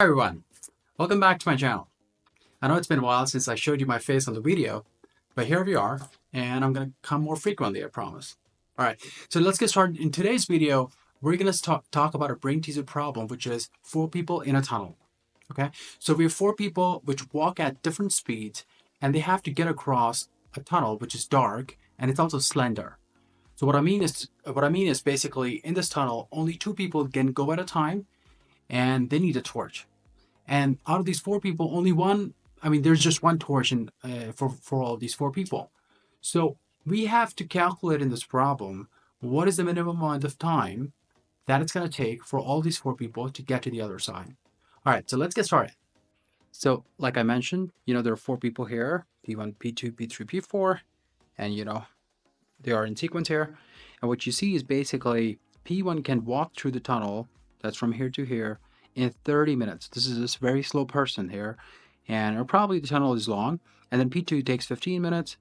Hi everyone, welcome back to my channel. I know it's been a while since I showed you my face on the video, but here we are, and I'm going to come more frequently, I promise. All right, so let's get started. In today's video, we're going to talk about a brain teaser problem, which is 4 people in a tunnel. Okay, so we have 4 people which walk at different speeds, and they have to get across a tunnel which is dark and it's also slender. So what I mean is basically in this tunnel, only 2 people can go at a time, and they need a torch. And out of these 4 people, only one, I mean, there's just one torch for all of these 4 people. So we have to calculate in this problem what is the minimum amount of time that it's going to take for all these 4 people to get to the other side. All right, so let's get started. So, like I mentioned, there are 4 people here: P1, P2, P3, P4, and they are in sequence here. And what you see is basically P1 can walk through the tunnel that's from here to here in 30 minutes. This is this very slow person here, and probably the tunnel is long. And then P2 takes 15 minutes,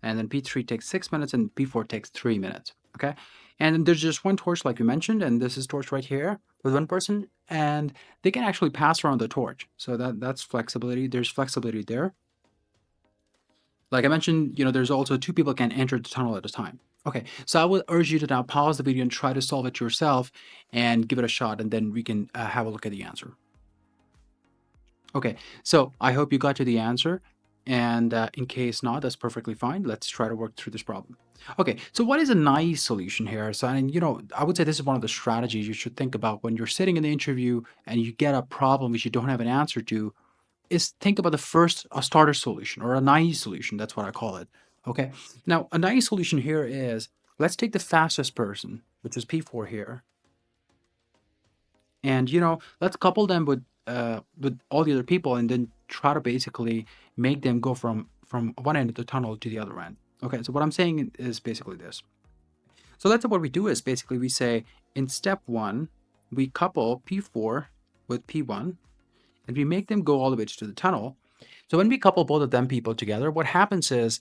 and then P3 takes 6 minutes, and P4 takes 3 minutes. Okay, and then there's just one torch, like we mentioned, and this is torch right here with one person, and they can actually pass around the torch. So that's flexibility. There's flexibility there. Like I mentioned, there's also 2 people can enter the tunnel at a time. Okay, so I would urge you to now pause the video and try to solve it yourself and give it a shot, and then we can have a look at the answer. Okay, so I hope you got to the answer, and in case not, that's perfectly fine. Let's try to work through this problem. Okay, so what is a nice solution here? So, I would say this is one of the strategies you should think about when you're sitting in the interview and you get a problem which you don't have an answer to, is think about a starter solution or a naive solution. That's what I call it. Okay. Now, a naive solution here is, let's take the fastest person, which is P4 here, and let's couple them with all the other people, and then try to basically make them go from one end of the tunnel to the other end. Okay. So what I'm saying is basically this. So let's say what we do is basically we say in step one, we couple P4 with P1, and we make them go all the way to the tunnel. So when we couple both of them people together, what happens is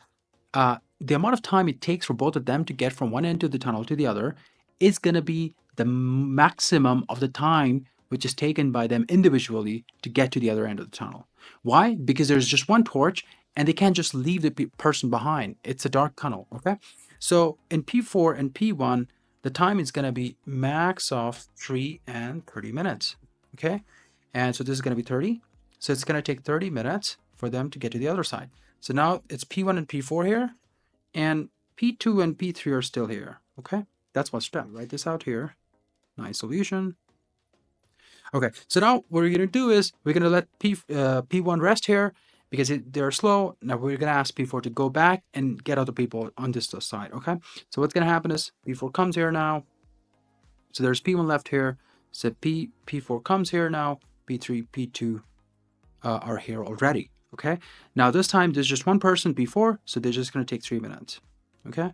the amount of time it takes for both of them to get from one end of the tunnel to the other is going to be the maximum of the time which is taken by them individually to get to the other end of the tunnel. Why? Because there's just one torch, and they can't just leave the person behind. It's a dark tunnel, okay? So in P4 and P1, the time is going to be max of 3 and 30 minutes, okay? And so this is going to be 30. So it's going to take 30 minutes for them to get to the other side. So now it's P1 and P4 here, and P2 and P3 are still here, okay? That's one step. Write this out here. Nice solution. Okay, so now what we're going to do is we're going to let P1 rest here because they're slow. Now we're going to ask P4 to go back and get other people on this side, okay? So what's going to happen is P4 comes here now. So there's P1 left here. So P4 comes here now. P3, P2 are here already, okay? Now this time there's just one person, P4, so they're just going to take 3 minutes, okay?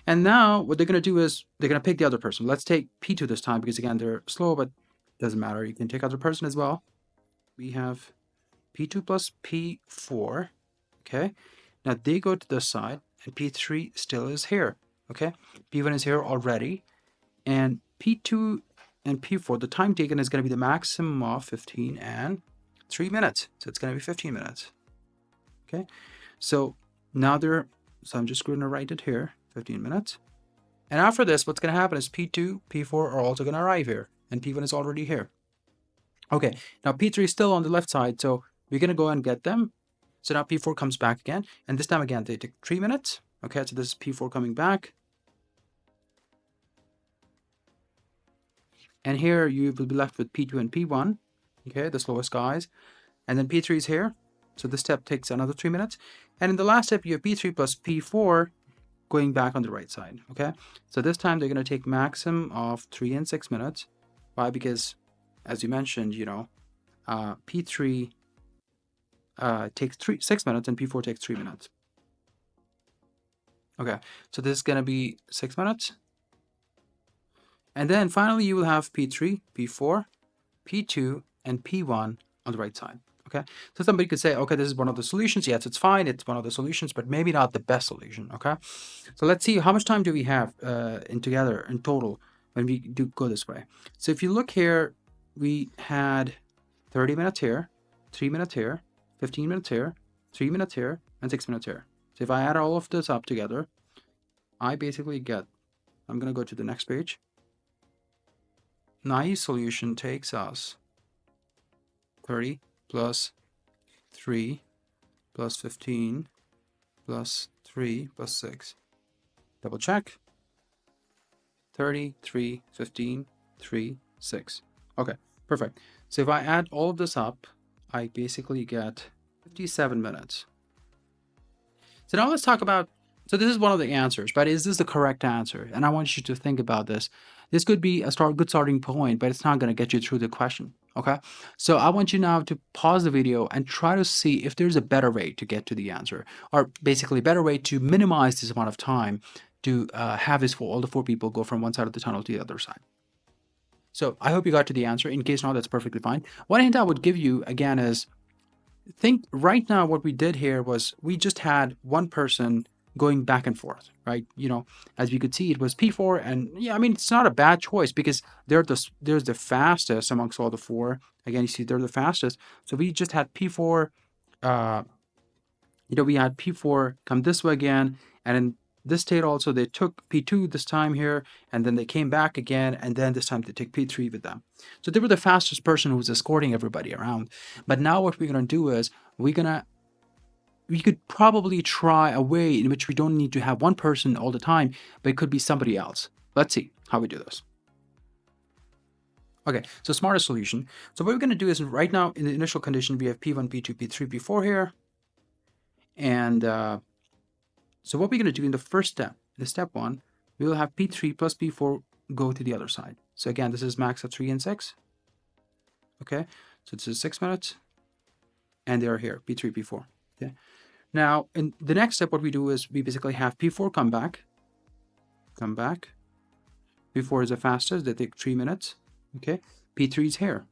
And now what they're going to do is they're going to pick the other person. Let's take P2 this time because, again, they're slow, but doesn't matter. You can take other person as well. We have P2 plus P4, okay? Now they go to this side, and P3 still is here, okay? P1 is here already, and P2 and P4, the time taken is going to be the maximum of 15 and 3 minutes. So it's going to be 15 minutes, okay? So now so I'm just going to write it here, 15 minutes. And after this, what's going to happen is P2, P4 are also going to arrive here, and P1 is already here. Okay, now P3 is still on the left side, so we're going to go and get them. So now P4 comes back again, and this time again, they take 3 minutes. Okay, so this is P4 coming back. And here you will be left with P2 and P1, okay, the slowest guys. And then P3 is here, so this step takes another 3 minutes. And in the last step, you have P3 plus P4 going back on the right side, okay? So this time they're going to take maximum of 3 and 6 minutes. Why? Because, as you mentioned, P3 takes 6 minutes and P4 takes 3 minutes. Okay, so this is going to be 6 minutes. And then finally, you will have P3, P4, P2, and P1 on the right side. Okay, so somebody could say, okay, this is one of the solutions. Yes, it's fine. It's one of the solutions, but maybe not the best solution. Okay, so let's see how much time do we have in total when we do go this way. So if you look here, we had 30 minutes here, 3 minutes here, 15 minutes here, 3 minutes here, and 6 minutes here. So if I add all of this up together, I basically get, I'm going to go to the next page. Naive solution takes us 30 plus 3 plus 15 plus 3 plus 6. Double check. 30, 3, 15, 3, 6. Okay, perfect. So if I add all of this up, I basically get 57 minutes. So now let's talk about, so this is one of the answers, but is this the correct answer? And I want you to think about this. This could be a good starting point, but it's not going to get you through the question. Okay, so I want you now to pause the video and try to see if there's a better way to get to the answer, or basically a better way to minimize this amount of time to have this for all the 4 people go from one side of the tunnel to the other side. So I hope you got to the answer. In case not, that's perfectly fine. One hint I would give you again is, think right now what we did here was we just had one person going back and forth, right? You know, as we could see, it was P4, and yeah, I mean, it's not a bad choice because there's the fastest amongst all the 4. Again, you see they're the fastest. So we just had P4, we had P4 come this way again, and in this state also they took P2 this time here, and then they came back again, and then this time they take P3 with them. So they were the fastest person who was escorting everybody around. But now what we're going to do is we could probably try a way in which we don't need to have one person all the time, but it could be somebody else. Let's see how we do this. Okay, so smartest solution. So what we're going to do is right now in the initial condition, we have P1, P2, P3, P4 here. And so what we're going to do in the first step, in step 1, we will have P3 plus P4 go to the other side. So again, this is max of 3 and 6. Okay, so this is 6 minutes. And they are here, P3, P4. Okay. Now, in the next step, what we do is we basically have P4 come back. P4 is the fastest, they take 3 minutes. Okay, P3 is here.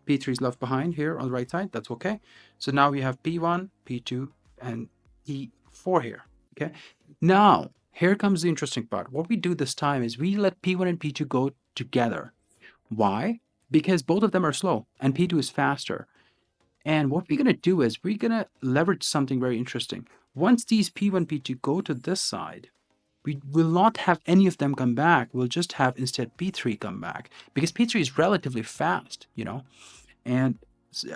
P3 is left behind here on the right side, that's okay. So now we have P1, P2, and P4 here, okay? Now, here comes the interesting part. What we do this time is we let P1 and P2 go together. Why? Because both of them are slow, and P2 is faster. And what we're going to do is we're going to leverage something very interesting. Once these P1, P2 go to this side, we will not have any of them come back. We'll just have instead P3 come back, because P3 is relatively fast, and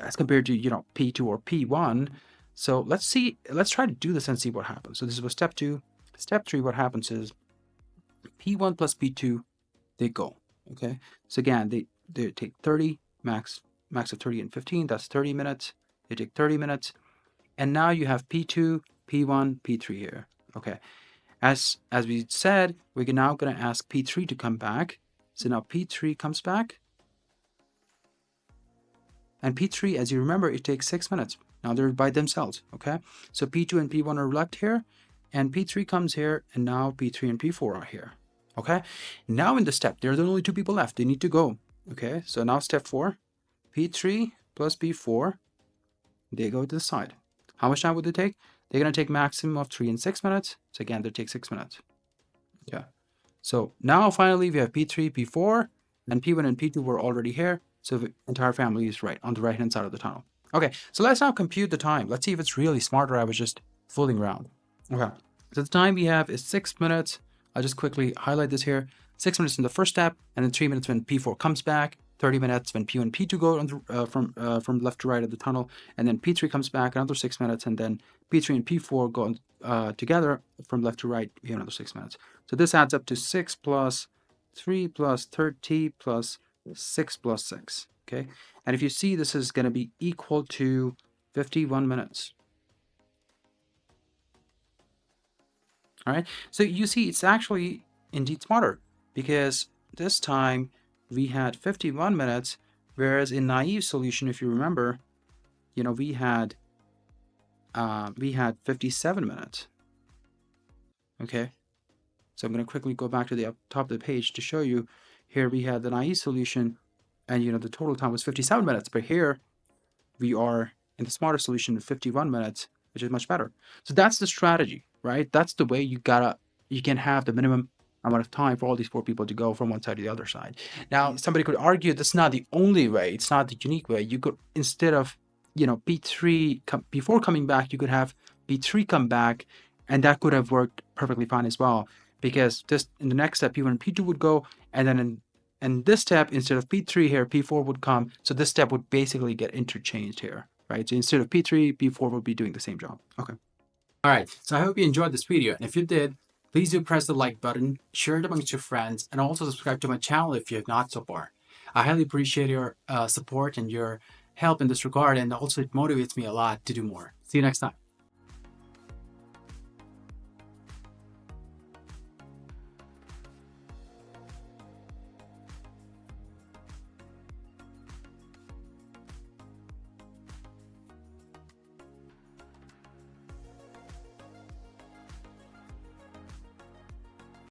as compared to, P2 or P1. So let's try to do this and see what happens. So this was step 2. Step 3, what happens is P1 plus P2, they go, okay? So again, they take 30, max of 30 and 15, that's 30 minutes. They take 30 minutes. And now you have P2, P1, P3 here, okay? As we said, we're now going to ask P3 to come back. So now P3 comes back. And P3, as you remember, it takes 6 minutes. Now they're by themselves, okay? So P2 and P1 are left here, and P3 comes here, and now P3 and P4 are here, okay? Now in the step, there are only 2 people left. They need to go, okay? So now step 4, P3 plus P4, they go to the side. How much time would they take? They're going to take maximum of 3 and 6 minutes. So again, they take 6 minutes. Okay. So now finally we have P3, P4, and P1 and P2 were already here. So the entire family is right on the right-hand side of the tunnel. Okay, so let's now compute the time. Let's see if it's really smart or I was just fooling around. Okay, so the time we have is 6 minutes. I'll just quickly highlight this here. 6 minutes in the first step, and then 3 minutes when P4 comes back. 30 minutes when P1 and P2 go on the, from left to right of the tunnel, and then P3 comes back, another 6 minutes, and then P3 and P4 go on, together from left to right, we have another 6 minutes. So this adds up to 6 plus 3 plus 30 plus 6 plus 6, okay? And if you see, this is going to be equal to 51 minutes. All right, so you see it's actually indeed smarter, because this time we had 51 minutes, whereas in naive solution, if you remember, we had 57 minutes. Okay, so I'm going to quickly go back to the top of the page to show you. Here we had the naive solution, and the total time was 57 minutes, but here we are in the smarter solution of 51 minutes, which is much better. So that's the strategy, right? That's the way you can have the minimum amount of time for all these 4 people to go from one side to the other side. Now, somebody could argue that's not the only way. It's not the unique way. You could, instead of, P3 before coming back, you could have P3 come back, and that could have worked perfectly fine as well. Because just in the next step, P1 and P2 would go, and then in this step, instead of P3 here, P4 would come. So this step would basically get interchanged here, right? So instead of P3, P4 would be doing the same job. Okay. All right. So I hope you enjoyed this video. And if you did, please do press the like button, share it amongst your friends, and also subscribe to my channel if you have not so far. I highly appreciate your support and your help in this regard. And also it motivates me a lot to do more. See you next time.